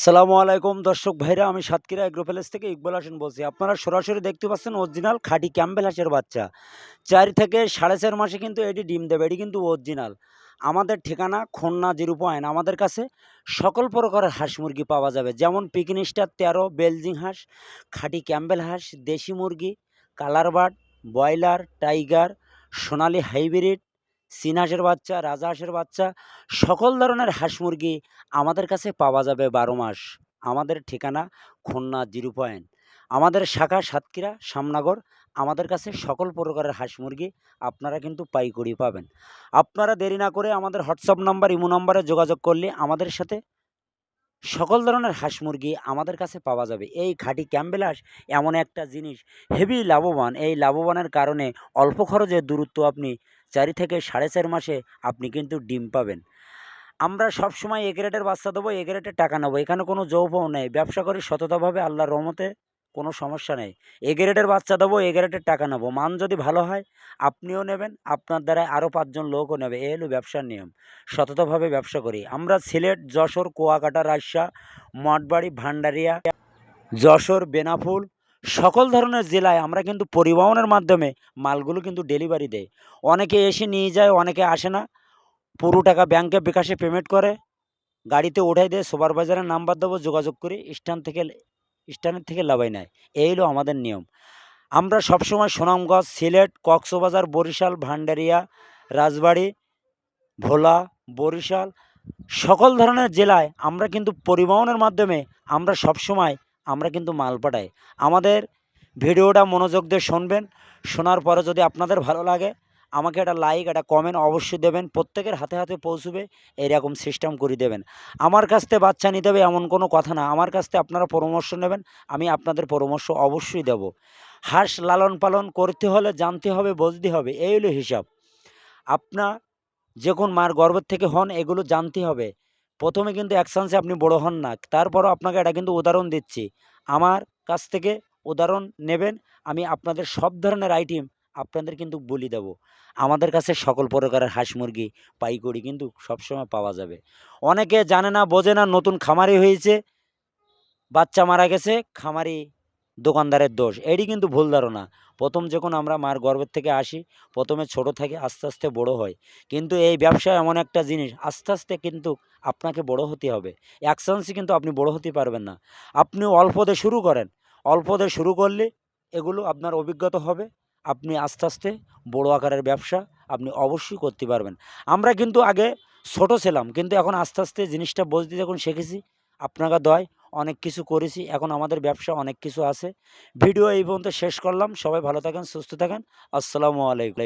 আসসালামু আলাইকুম দর্শক ভাইরা, আমি সাতক্ষীরা এগ্রো প্যালেস থেকে ইকবাল হোসেন বলছি। আপনারা সরাসরি দেখতে পাচ্ছেন অরিজিনাল খাঁটি ক্যাম্বেল হাঁসের বাচ্চা। ৪ থেকে ৪.৫ মাসে কিন্তু এটি ডিম দেবে। এটি কিন্তু অরিজিনাল। আমাদের ঠিকানা খুলনা 0 পয়েন্ট। আমাদের কাছে সকল প্রকারের হাঁস মুরগি পাওয়া যাবে, যেমন পিকিন স্টার ১৩, বেলজিং হাঁস, খাঁটি ক্যাম্বেল হাঁস, দেশি মুরগি, কালার বার্ড, ব্রয়লার, টাইগার, সোনালী হাইব্রিড, চীন হাঁসের বাচ্চা, রাজহাঁসের বাচ্চা, সকল ধরনের হাঁস মুরগি আমাদের কাছে পাওয়া যাবে ১২ মাস। আমাদের ঠিকানা খুলনা 0 পয়েন্ট। আমাদের শাখা সাতক্ষীরা শ্যামনগর। আমাদের কাছে সকল প্রকারের হাঁস মুরগি আপনারা কিন্তু পাইকারি পাবেন। আপনারা দেরি না করে আমাদের হোয়াটসঅ্যাপ নাম্বার, ইমো নাম্বারে যোগাযোগ করলে আমাদের সাথে সকল ধরনের হাঁস মুরগি আমাদের কাছে পাওয়া যাবে। এই খাঁটি ক্যাম্বেল হাঁস এমন একটা জিনিস, হেভি লাভবান। এই লাভবানের কারণে অল্প খরচে দ্রুত আপনি ৪ থেকে ৪.৫ মাসে আপনি কিন্তু ডিম পাবেন। আমরা সবসময় এ গ্রেডের বাচ্চা দেবো, এ গ্রেডের টাকা নেবো। এখানে কোনো যৌবও নেই। ব্যবসা করি সততাভাবে, আল্লাহর রহমতে কোনো সমস্যা নেই। এ গ্রেডের বাচ্চা দেবো, এ গ্রেডের টাকা নেবো। মান যদি ভালো হয় আপনিও নেবেন, আপনার দ্বারায় আরও ৫ জন লোকও নেবে। এই হলো ব্যবসার নিয়ম। সততাভাবে ব্যবসা করি। আমরা সিলেট, যশোর, কুয়াকাটা, রাজশাহী, মঠবাড়ি, ভান্ডারিয়া, যশোর, বেনাপোল সকল ধরনের জেলায় আমরা কিন্তু পরিবহনের মাধ্যমে মালগুলো কিন্তু ডেলিভারি দেই। অনেকে এসে নিয়ে যায়, অনেকে আসে না। পুরো টাকা ব্যাংকে বিকাশে পেমেন্ট করে গাড়িতে উঠাই দিয়ে সুপারভাইজারের নাম্বার দেবো, যোগাযোগ করি, স্ট্যান্ডের থেকে লাভাই নেয়। এই হলো আমাদের নিয়ম। আমরা সবসময় সুনামগঞ্জ, সিলেট, কক্সবাজার, বরিশাল, ভান্ডারিয়া, রাজবাড়ী, ভোলা, বরিশাল সকল ধরনের জেলায় আমরা কিন্তু পরিবহনের মাধ্যমে আমরা সবসময় আমরা কিন্তু মাল পাঠাই। আমাদের ভিডিওটা মনোযোগ দিয়ে শুনবেন। শোনার পরে যদি আপনাদের ভালো লাগে আমাকে একটা লাইক, একটা কমেন্ট অবশ্যই দেবেন। প্রত্যেকের হাতে হাতে পৌঁছবে এইরকম সিস্টেম করে দেবেন। আমার কাছ থেকে বাচ্চা নিতে হবে এমন কোনো কথা না। আমার কাছ থেকে আপনারা পরামর্শ নেবেন, আমি আপনাদের পরামর্শ অবশ্যই দেব। হাঁস লালন পালন করতে হলে জানতে হবে, বুঝতে হবে। এই হলো হিসাব। আপনার যখন মার গর্ভের থেকে হন এগুলো জানতে হবে। প্রথমে কিন্তু এক চান্সে আপনি বড় হন না। তারপরও আপনাকে এটা কিন্তু উদাহরণ দিচ্ছি। আমার কাছ থেকে উদাহরণ নেবেন। আমি আপনাদের সব ধরনের আইটেম আপনাদের কিন্তু বলে দেব। আমাদের কাছে সকল প্রকারের হাঁস মুরগি পাইকারি কিন্তু সবসময় পাওয়া যাবে। অনেকে জানে না, বোঝে না, নতুন খামারি হয়েছে, বাচ্চা মারা গেছে, খামারি দোকানদারের দোষ। এটি কিন্তু ভুল ধারণা। প্রথম যখন আমরা মার গর্ভের থেকে আসি, প্রথমে ছোট থেকে আস্তে আস্তে বড় হয়। কিন্তু এই ব্যবসা এমন একটা জিনিস, আস্তে আস্তে কিন্তু আপনাকে বড় হতে হবে। এক চান্সে কিন্তু আপনি বড় হতে পারবেন না। আপনি অল্প দিয়ে শুরু করেন। অল্প দিয়ে শুরু করলে এগুলো আপনার অভিজ্ঞতা হবে। আপনি আস্তে আস্তে বড় আকারের ব্যবসা আপনি অবশ্যই করতে পারবেন। আমরা কিন্তু আগে ছোট ছিলাম, কিন্তু এখন আস্তে আস্তে জিনিসটা বুঝতে যখন শিখেছি, আপনাকে দয় অনেক কিছু করেছি। এখন আমাদের ব্যবসা অনেক কিছু আছে। ভিডিও এই পর্যন্ত শেষ করলাম। সবাই ভালো থাকেন, সুস্থ থাকেন। আসসালামু আলাইকুম।